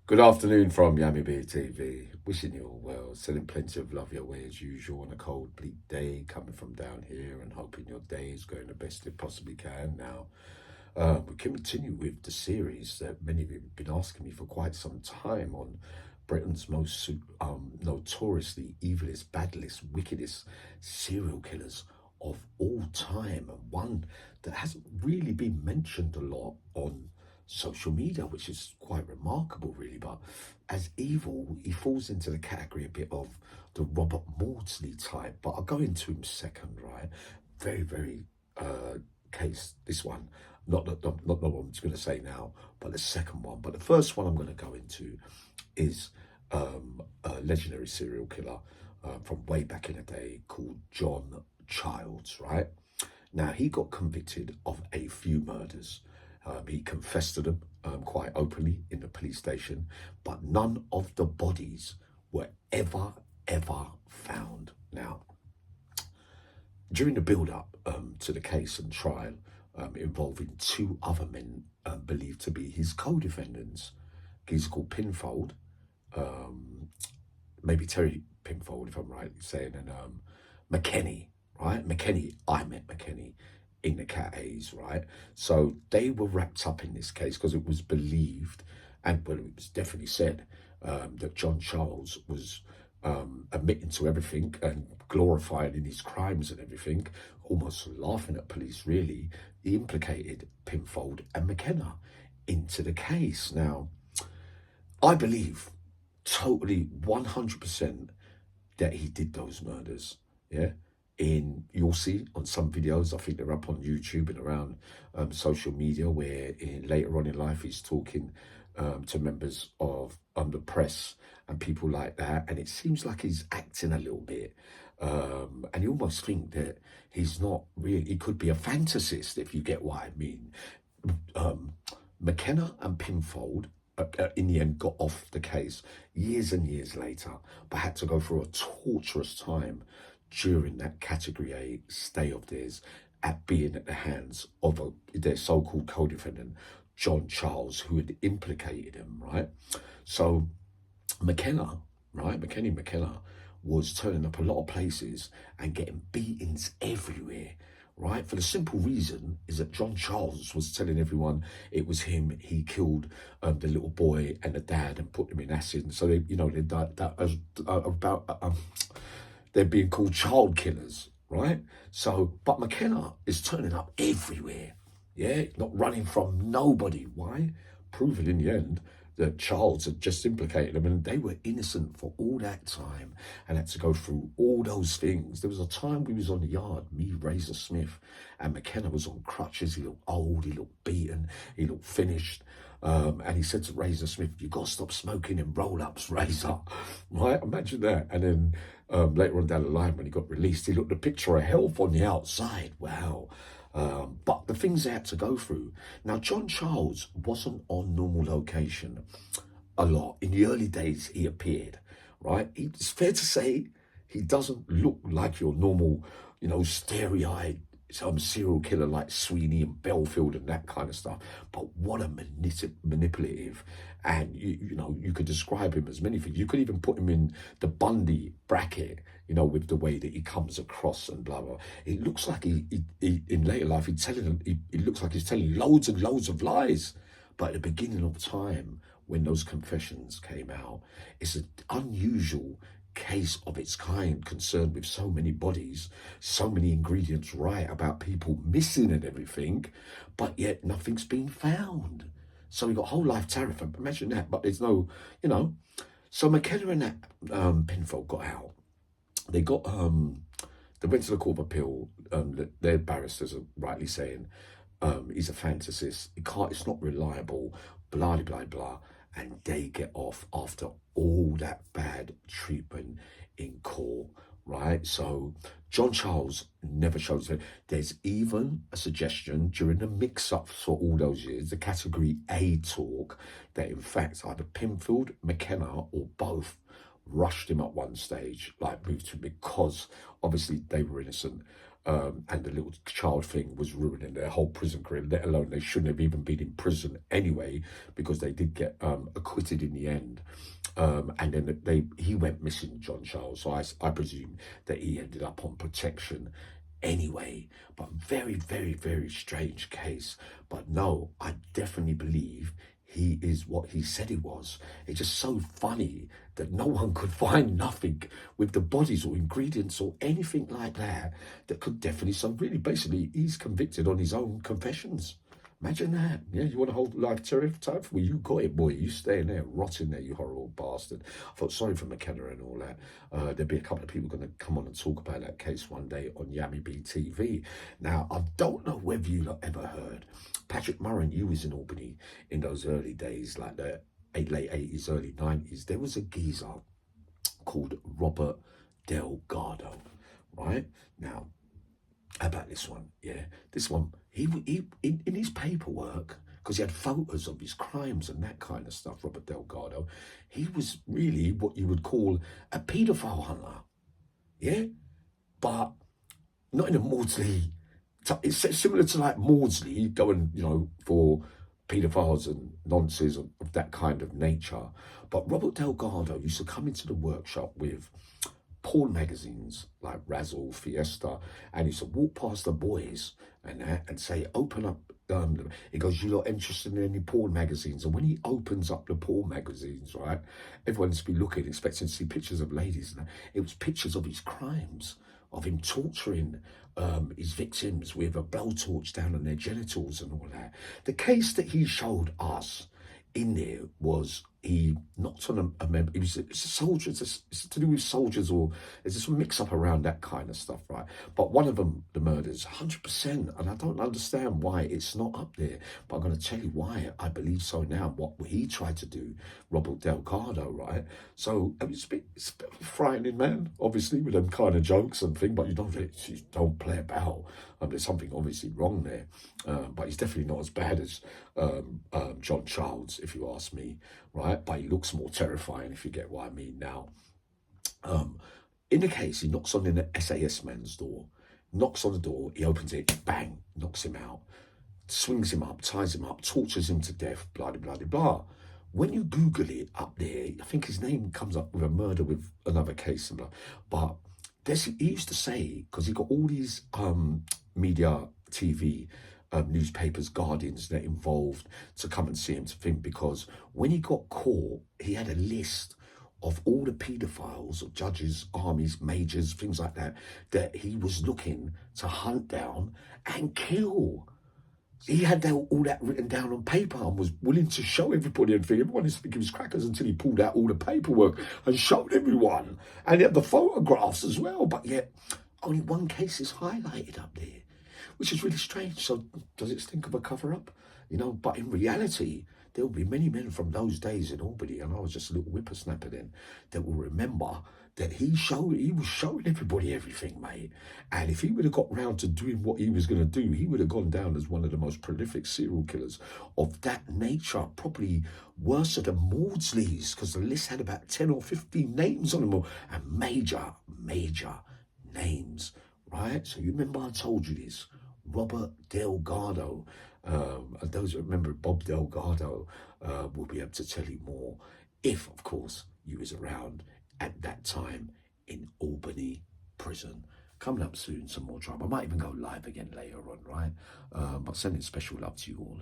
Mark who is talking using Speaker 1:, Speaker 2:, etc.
Speaker 1: Good afternoon from Yummy Beer TV. Wishing you all well, sending plenty of love your way as usual on a cold, bleak day coming from down here, and hoping your day is going the best it possibly can. Now, we continue with the series that many of you have been asking me for quite some time on Britain's most notoriously evilest, baddest, wickedest serial killers of all time, and one that hasn't really been mentioned a lot on social media, which is quite remarkable, really. But as evil, he falls into the category a bit of the Robert Maudsley type. But I'll go into him second, right? Very, very case. This one, not the one I'm just going to say now, but the second one. But the first one I'm going to go into is a legendary serial killer from way back in the day called Johnchilds, right? Now, he got convicted of a few murders. He confessed to them quite openly in the police station, but none of the bodies were ever found. Now, during the build-up to the case and trial involving two other men believed to be his co-defendants, he's called Pinfold, maybe Terry Pinfold, if I'm right saying, and McKenny, right? I met McKenny in the Cat A's, right? So they were wrapped up in this case because it was believed, and well, it was definitely said that Johnchilds was admitting to everything and glorifying in his crimes and everything, almost laughing at police, really. He implicated Pinfold and McKenna into the case. Now, I believe totally 100% that he did those murders, yeah? You'll see on some videos, I think they're up on YouTube and around social media, where later on in life he's talking to members of the press and people like that, and it seems like he's acting a little bit, and you almost think that he's not really, he could be a fantasist, if you get what I mean. McKenna and Pinfold in the end got off the case years and years later, but had to go through a torturous time during that Category A stay of theirs at being at the hands of their so-called co-defendant, Johnchilds, who had implicated him, right? So McKenna, right? McKenna was turning up a lot of places and getting beatings everywhere, right? For the simple reason is that Johnchilds was telling everyone it was him. He killed the little boy and the dad and put them in acid. And so they, they died, that was about they're being called child killers, right? So, but McKenna is turning up everywhere, yeah? Not running from nobody. Why? Proving in the end that Childs had just implicated them and they were innocent for all that time and had to go through all those things. There was a time we was on the yard, me, Razor Smith, and McKenna was on crutches. He looked old, he looked beaten, he looked finished. And he said to Razor Smith, "You got to stop smoking in roll-ups, Razor." Right? Imagine that. And then later on down the line, when he got released, he looked a picture of health on the outside. Wow. But the things they had to go through. Now, Johnchilds wasn't on normal location a lot. In the early days, he appeared, right? It's fair to say he doesn't look like your normal, starry-eyed serial killer like Sweeney and Belfield and that kind of stuff. But what a manipulative, and you could describe him as many things. You could even put him in the Bundy bracket, with the way that he comes across and blah blah. It looks like he in later life he looks like he's telling loads and loads of lies. But at the beginning of time, when those confessions came out, it's an unusual case of its kind, concerned with so many bodies, so many ingredients right about people missing and everything, but yet nothing's been found. So we got whole life tariff. Imagine that, but there's no, So McKenna and that Pinfold got out. They got they went to the Court of Appeal. Their barristers are rightly saying he's a fantasist. It's not reliable. Blah blah blah. And they get off after all that bad treatment in court, right? So Johnchilds never shows it. There's even a suggestion during the mix-ups for all those years, the Category A talk, that in fact either Pinfold, McKenna, or both rushed him at one stage, like moved to him, because obviously they were innocent. and the little child thing was ruining their whole prison career, let alone they shouldn't have even been in prison anyway, because they did get acquitted in the end. And then he went missing, Johnchilds, so I presume that he ended up on protection anyway. But very, very, very strange case. But no, I definitely believe he is what he said he was. It's just so funny that no one could find nothing with the bodies or ingredients or anything like that that could definitely. So really, basically, he's convicted on his own confessions. Imagine that. Yeah, you want to hold life type? Well, you got it, boy. You stay in there, rotting there, you horrible bastard. I felt sorry for McKenna and all that. There'll be a couple of people going to come on and talk about that case one day on Yami B TV. Now, I don't know whether you ever heard Patrick Murray, you was in Albany in those early days, like the late 80s, early 90s. There was a geezer called Robert Delgado, right? Now, how about this one? Yeah, this one, he in his paperwork, because he had photos of his crimes and that kind of stuff, Robert Delgado, he was really what you would call a paedophile hunter, yeah? But not in a Maudsley, it's similar to like Maudsley going, for paedophiles and nonsense of that kind of nature. But Robert Delgado used to come into the workshop with porn magazines like Razzle, Fiesta, and he used to walk past the boys and that and say, open up. He goes, you lot interested in any porn magazines? And when he opens up the porn magazines, right, everyone's be looking, expecting to see pictures of ladies. And it was pictures of his crimes, of him torturing his victims with a blowtorch down on their genitals and all that. The case that he showed us in there was he knocked on a member. It's a soldier. It's to do with soldiers, or there's this mix up around that kind of stuff, right? But one of them, the murders, 100%, and I don't understand why it's not up there. But I'm going to tell you why I believe so now. What he tried to do, Robert Delgado, right? So it's a bit frightening, man. Obviously, with them kind of jokes and thing, but you don't play about. There's something obviously wrong there, but he's definitely not as bad as Johnchilds, if you ask me, right? But he looks more terrifying, if you get what I mean now. In the case, he knocks on the SAS man's door, knocks on the door, he opens it, bang, knocks him out, swings him up, ties him up, tortures him to death, blah, blah, blah, blah. When you Google it up there, I think his name comes up with a murder with another case, but he used to say, because he got all these media, TV, newspapers, guardians that involved to come and see him to think, because when he got caught, he had a list of all the paedophiles, of judges, armies, majors, things like that, that he was looking to hunt down and kill. He had all that written down on paper and was willing to show everybody everything. Everyone used to think he was crackers until he pulled out all the paperwork and showed everyone. And he had the photographs as well. But yet, only one case is highlighted up there, which is really strange. So does it stink of a cover-up? But in reality, there will be many men from those days in Albany, and I was just a little whippersnapper then, that will remember that he was showing everybody everything, mate. And if he would have got round to doing what he was going to do, he would have gone down as one of the most prolific serial killers of that nature, probably worse than Maudsley's, because the list had about 10 or 15 names on them, and major names, right? So you remember I told you this, Robert Delgado. And those who remember Bob Delgado will be able to tell you more, if, of course, you was around at that time in Albany prison. Coming up soon, some more drama. I might even go live again later on, right? But sending special love to you all.